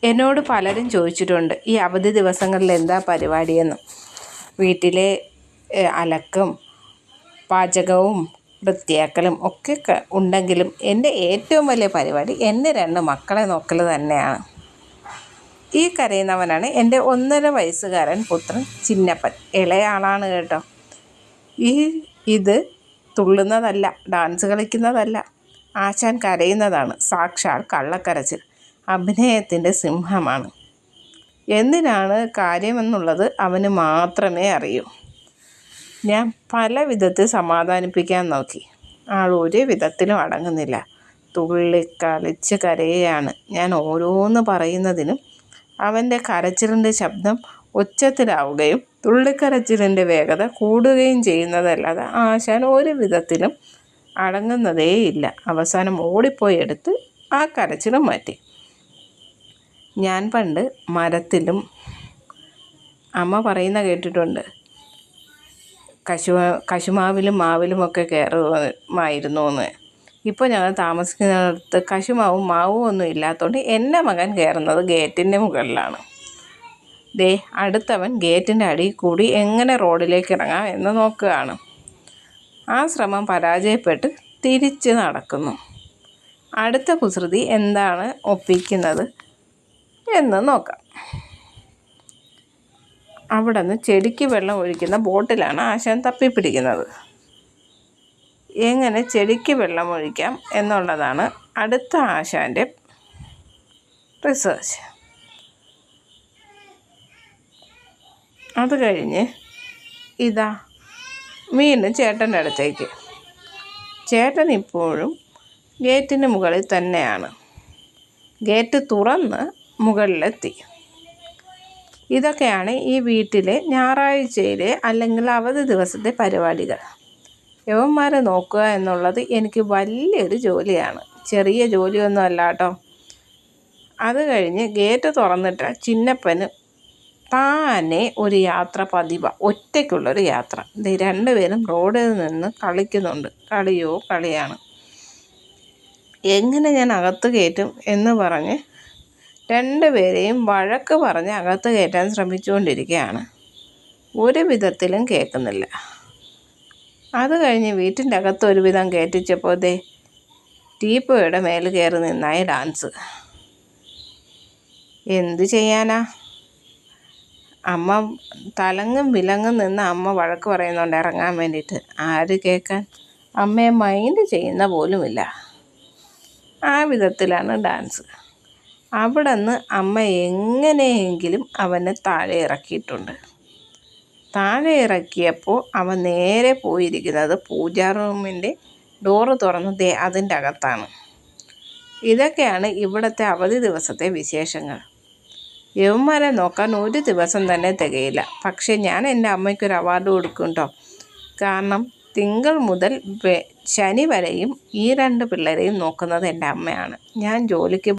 എന്നോട് പലരും ചോദിച്ചിട്ടുണ്ട് ഈ അവധി ദിവസങ്ങളിൽ എന്താ പരിപാടിയെന്ന്. വീട്ടിലെ അലക്കും പാചകവും വൃത്തിയാക്കലും ഒക്കെ ഉണ്ടെങ്കിലും എൻ്റെ ഏറ്റവും വലിയ പരിപാടി എൻ്റെ 2 മക്കളെ നോക്കൽ തന്നെയാണ്. ഈ കരയുന്നവനാണ് എൻ്റെ 1.5 വയസ്സുകാരൻ പുത്രൻ ചിന്നപ്പൻ. ഇളയ ആളാണ് കേട്ടോ. ഇത് തുള്ളുന്നതല്ല, ഡാൻസ് കളിക്കുന്നതല്ല, ആശാൻ കരയുന്നതാണ്. സാക്ഷാൽ കള്ളക്കരച്ചിൽ. അഭിനയത്തിൻ്റെ സിംഹമാണ്. എന്തിനാണ് കാര്യമെന്നുള്ളത് അവന് മാത്രമേ അറിയൂ. ഞാൻ പല വിധത്തിൽ സമാധാനിപ്പിക്കാൻ നോക്കി. ആൾ ഒരു വിധത്തിലും അടങ്ങുന്നില്ല. തുള്ളിക്കളിച്ച് കരയുകയാണ്. ഞാൻ ഓരോന്ന് പറയുന്നതിനും അവൻ്റെ കരച്ചിലിൻ്റെ ശബ്ദം ഉച്ചത്തിലാവുകയും തുള്ളിക്കരച്ചിലിൻ്റെ വേഗത കൂടുകയും ചെയ്യുന്നതല്ലാതെ ആശാൻ ഒരു വിധത്തിലും അടങ്ങുന്നതേയില്ല. അവസാനം ഓടിപ്പോയി എടുത്ത് ആ കരച്ചിലും മാറ്റി. ഞാൻ പണ്ട് മരത്തിലും അമ്മ പറയുന്ന കേട്ടിട്ടുണ്ട്, കശുമാവിലും മാവിലുമൊക്കെ കയറുമായിരുന്നു എന്ന്. ഇപ്പോൾ ഞങ്ങൾ താമസിക്കുന്നിടത്ത് കശുമാവും മാവും ഒന്നും ഇല്ലാത്തതുകൊണ്ട് എൻ്റെ മകൻ കയറുന്നത് ഗേറ്റിൻ്റെ മുകളിലാണ്. അടുത്തവൻ ഗേറ്റിൻ്റെ അടിയിൽ കൂടി എങ്ങനെ റോഡിലേക്ക് ഇറങ്ങാം എന്ന് നോക്കുകയാണ്. ആ ശ്രമം പരാജയപ്പെട്ട് തിരിച്ച് നടക്കുന്നു. അടുത്ത കുസൃതി എന്താണ് ഒപ്പിക്കുന്നത് എന്ന് നോക്കാം. അവിടെ നിന്ന് ചെടിക്ക് വെള്ളം ഒഴിക്കുന്ന ബോട്ടിലാണ് ആശാൻ തപ്പിപ്പിടിക്കുന്നത്. എങ്ങനെ ചെടിക്ക് വെള്ളം ഒഴിക്കാം എന്നുള്ളതാണ് അടുത്ത ആശാൻ്റെ റിസർച്ച്. അത് കഴിഞ്ഞ് വീണ്ടും ചേട്ടൻ്റെ അടുത്തേക്ക്. ചേട്ടൻ ഇപ്പോഴും ഗേറ്റിന് മുകളിൽ തന്നെയാണ്. ഗേറ്റ് തുറന്ന് മുകളിലെത്തി. ഇതൊക്കെയാണ് ഈ വീട്ടിലെ ഞായറാഴ്ചയിലെ അല്ലെങ്കിൽ അവധി ദിവസത്തെ പരിപാടികൾ. യവന്മാരെ നോക്കുക എന്നുള്ളത് എനിക്ക് വലിയൊരു ജോലിയാണ്. ചെറിയ ജോലിയൊന്നും അല്ല കേട്ടോ. അത് കഴിഞ്ഞ് ഗേറ്റ് തുറന്നിട്ട് ചിന്നപ്പന് താനെ ഒരു യാത്ര പതിവാണ്. ഒറ്റയ്ക്കുള്ളൊരു യാത്ര. 2 പേരും റോഡിൽ നിന്ന് കളിക്കുന്നുണ്ട്. കളിയാണ്. എങ്ങനെ ഞാൻ അകത്ത് കയറ്റും എന്ന് പറഞ്ഞ് 2 പേരെയും വഴക്ക് പറഞ്ഞ് അകത്ത് കയറ്റാൻ ശ്രമിച്ചുകൊണ്ടിരിക്കുകയാണ്. ഒരു വിധത്തിലും കേൾക്കുന്നില്ല. അത് കഴിഞ്ഞ് വീട്ടിൻ്റെ അകത്ത് ഒരുവിധം കയറ്റിച്ചപ്പോൾ ടീപ്പോയുടെ മേൽ കയറി നിന്നായി ഡാൻസ്. എന്ത് ചെയ്യാനാ? അമ്മ തലങ്ങും വിലങ്ങും നിന്ന് അമ്മ വഴക്ക് പറയുന്നുണ്ട് ഇറങ്ങാൻ വേണ്ടിയിട്ട്. ആര് കേൾക്കാൻ? അമ്മയെ മൈൻഡ് ചെയ്യുന്ന പോലുമില്ല. ആ വിധത്തിലാണ് ഡാൻസ്. അവിടെ നിന്ന് അമ്മ എങ്ങനെയെങ്കിലും അവനെ താഴെ ഇറക്കിയിട്ടുണ്ട്. താഴെ ഇറക്കിയപ്പോൾ അവൻ നേരെ പോയിരിക്കുന്നത് പൂജാ റൂമിൻ്റെ ഡോറ് തുറന്ന് അതിൻ്റെ അകത്താണ്. ഇതൊക്കെയാണ് ഇവിടുത്തെ അവധി ദിവസത്തെ വിശേഷങ്ങൾ. യവന്മാരെ നോക്കാൻ ഒരു ദിവസം തന്നെ തികയില്ല. പക്ഷേ ഞാൻ എൻ്റെ അമ്മയ്ക്കൊരു അവാർഡ് കൊടുക്കും കേട്ടോ. കാരണം തിങ്കൾ മുതൽ ശനി വരെയും ഈ 2 പിള്ളേരെയും നോക്കുന്നത് എൻ്റെ അമ്മയാണ്. ഞാൻ ജോലിക്ക്